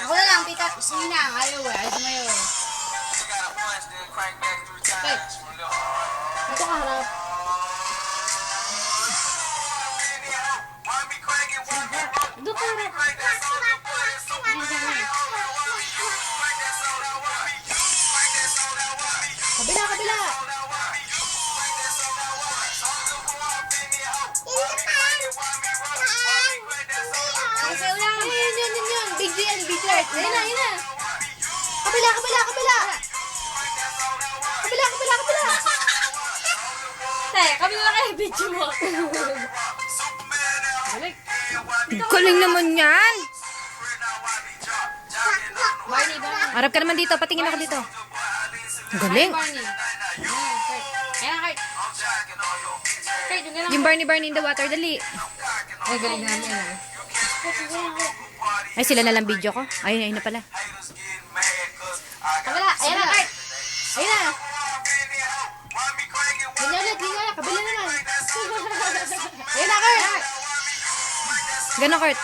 Ako na lang, tita. Sige na, ayaw eh. Ayaw sumayaw eh. Okay. Ito ka harap. Ito ka harap. Kabila, kabila. Sasayaw lang. Yun. Big D and Big Art. Ayun na. Kabila. Te, kami na lang kayo video mo. Balik. Galing naman yan. Barney. Harap ka naman dito. Patingin ako dito. Galing. Barney. Ayan, Kurt. Kurt, yung gano'n. Yung Barney in the water. Dali. Ay, galing namin eh. Ay, sila na lang video ko. Ayun na pala. Kabila. Ayan na, Kurt. Ayun na. Ganyan ulit. Kabila naman. Ayun na, Kurt. Gano'n, Kurt.